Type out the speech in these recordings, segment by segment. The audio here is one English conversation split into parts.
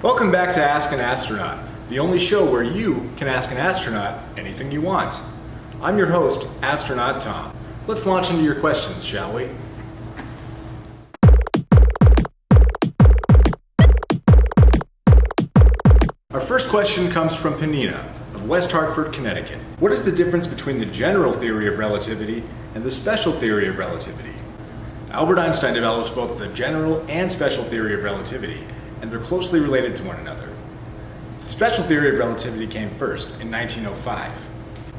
Welcome back to Ask an Astronaut, the only show where you can ask an astronaut anything you want. I'm your host, Astronaut Tom. Let's launch into your questions, shall we? Our first question comes from Penina of West Hartford, Connecticut. What is the difference between the general theory of relativity and the special theory of relativity? Albert Einstein developed both the general and special theory of relativity, and they're closely related to one another. The special theory of relativity came first in 1905.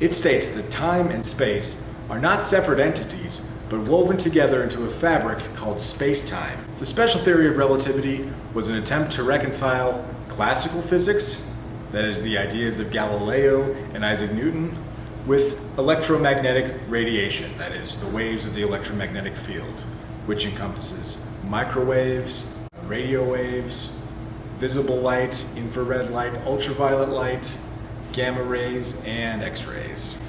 It states that time and space are not separate entities, but woven together into a fabric called space-time. The special theory of relativity was an attempt to reconcile classical physics, that is the ideas of Galileo and Isaac Newton, with electromagnetic radiation, that is the waves of the electromagnetic field, which encompasses microwaves, radio waves, visible light, infrared light, ultraviolet light, gamma rays, and X-rays.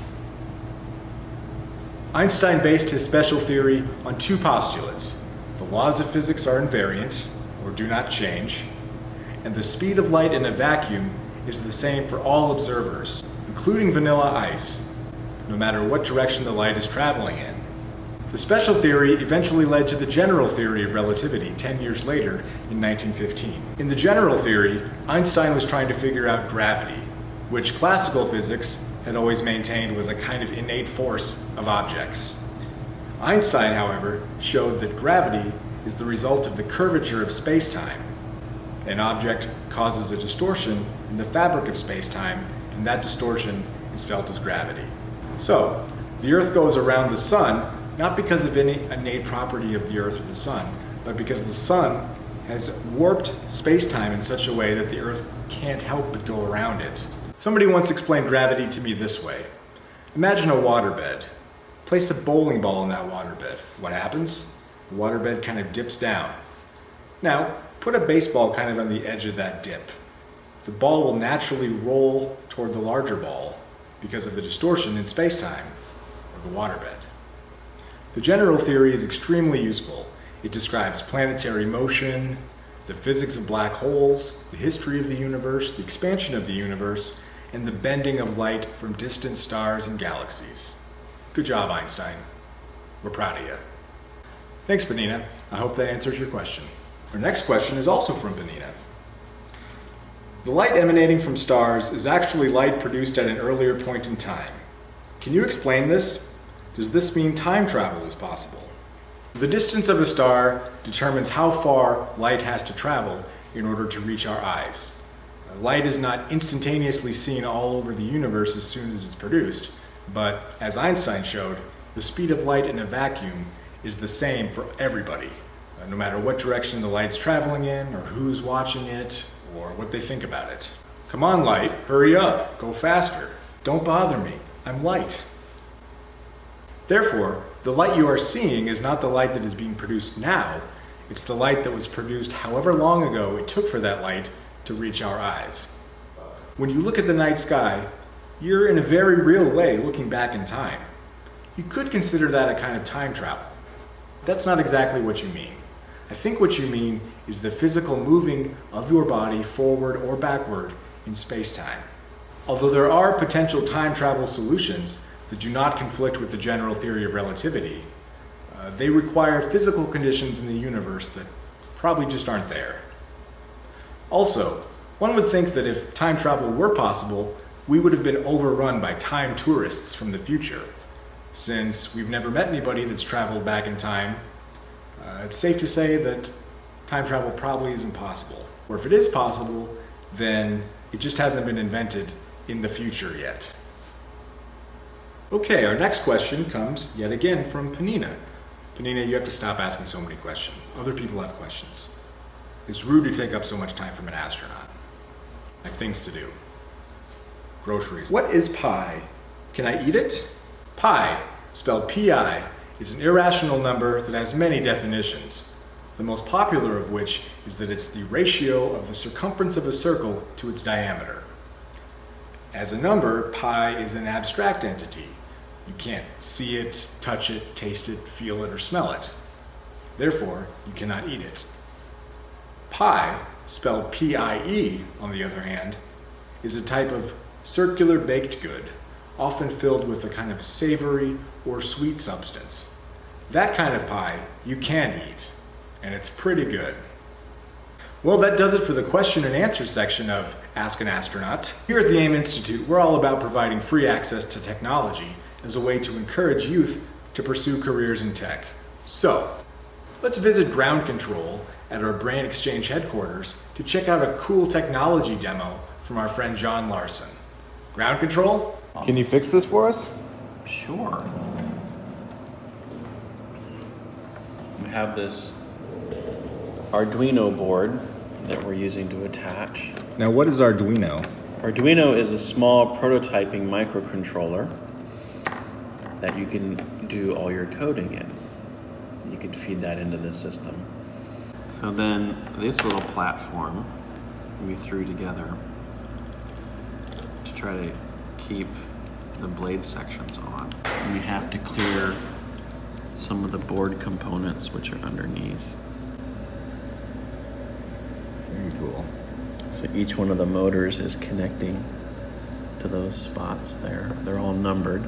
Einstein based his special theory on two postulates. The laws of physics are invariant, or do not change, and the speed of light in a vacuum is the same for all observers, including vanilla ice, no matter what direction the light is traveling in. The special theory eventually led to the general theory of relativity 10 years later in 1915. In the general theory, Einstein was trying to figure out gravity, which classical physics had always maintained was a kind of innate force of objects. Einstein, however, showed that gravity is the result of the curvature of space-time. An object causes a distortion in the fabric of space-time, and that distortion is felt as gravity. So, the Earth goes around the Sun not because of any innate property of the Earth or the Sun, but because the Sun has warped space-time in such a way that the Earth can't help but go around it. Somebody once explained gravity to me this way. Imagine a waterbed. Place a bowling ball in that waterbed. What happens? The waterbed kind of dips down. Now, put a baseball kind of on the edge of that dip. The ball will naturally roll toward the larger ball because of the distortion in space-time, or the waterbed. The general theory is extremely useful. It describes planetary motion, the physics of black holes, the history of the universe, the expansion of the universe, and the bending of light from distant stars and galaxies. Good job, Einstein. We're proud of you. Thanks, Penina. I hope that answers your question. Our next question is also from Penina. The light emanating from stars is actually light produced at an earlier point in time. Can you explain this? Does this mean time travel is possible? The distance of a star determines how far light has to travel in order to reach our eyes. Light is not instantaneously seen all over the universe as soon as it's produced, but as Einstein showed, the speed of light in a vacuum is the same for everybody, no matter what direction the light's traveling in, or who's watching it, or what they think about it. Come on, light, hurry up, go faster. Don't bother me, I'm light. Therefore, the light you are seeing is not the light that is being produced now, it's the light that was produced however long ago it took for that light to reach our eyes. When you look at the night sky, you're in a very real way looking back in time. You could consider that a kind of time travel. That's not exactly what you mean. I think what you mean is the physical moving of your body forward or backward in space-time. Although there are potential time travel solutions that do not conflict with the general theory of relativity, they require physical conditions in the universe that probably just aren't there. Also, one would think that if time travel were possible, we would have been overrun by time tourists from the future. Since we've never met anybody that's traveled back in time, it's safe to say that time travel probably isn't possible. Or if it is possible, then it just hasn't been invented in the future yet. Okay, our next question comes yet again from Penina. Penina, you have to stop asking so many questions. Other people have questions. It's rude to take up so much time from an astronaut. I have things to do. Groceries. What is pi? Can I eat it? Pi, spelled Pi, is an irrational number that has many definitions, the most popular of which is that it's the ratio of the circumference of a circle to its diameter. As a number, pi is an abstract entity. You can't see it, touch it, taste it, feel it, or smell it. Therefore, you cannot eat it. Pi spelled P-I-E, on the other hand, is a type of circular baked good, often filled with a kind of savory or sweet substance. That kind of pie you can eat, and it's pretty good. Well, that does it for the question and answer section of Ask an Astronaut. Here at the AIM Institute, we're all about providing free access to technology as a way to encourage youth to pursue careers in tech. So, let's visit ground control at our Brain Exchange headquarters to check out a cool technology demo from our friend John Larson. Ground control? Can you fix this for us? Sure. We have this Arduino board that we're using to attach. Now, what is Arduino? Arduino is a small prototyping microcontroller that you can do all your coding in. You can feed that into the system. So then this little platform we threw together to try to keep the blade sections on. And we have to clear some of the board components which are underneath. Very cool. So each one of the motors is connecting to those spots there. They're all numbered.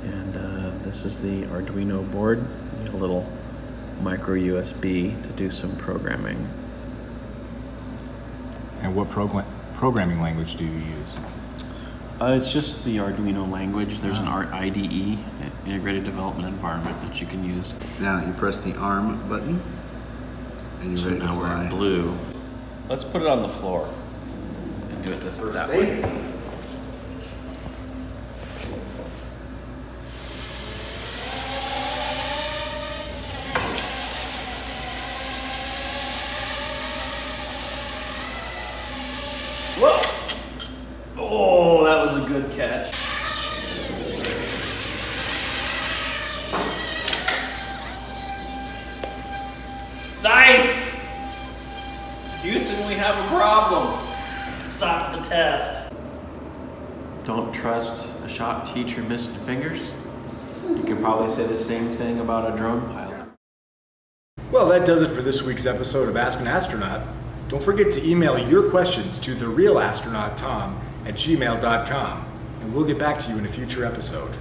And this is the Arduino board. You need a little micro USB to do some programming. And what programming language do you use? It's just the Arduino language. There's an IDE, Integrated Development Environment, that you can use. Now you press the arm button, and you're So ready to now fly. we're in blue. Let's put it on the floor and do it that way. Whoa! Oh, that was a good catch. Nice! Houston, we have a problem. Stop the test. Don't trust a shop teacher missing fingers. You could probably say the same thing about a drone pilot. Well, that does it for this week's episode of Ask an Astronaut. Don't forget to email your questions to therealastronauttom@gmail.com, and we'll get back to you in a future episode.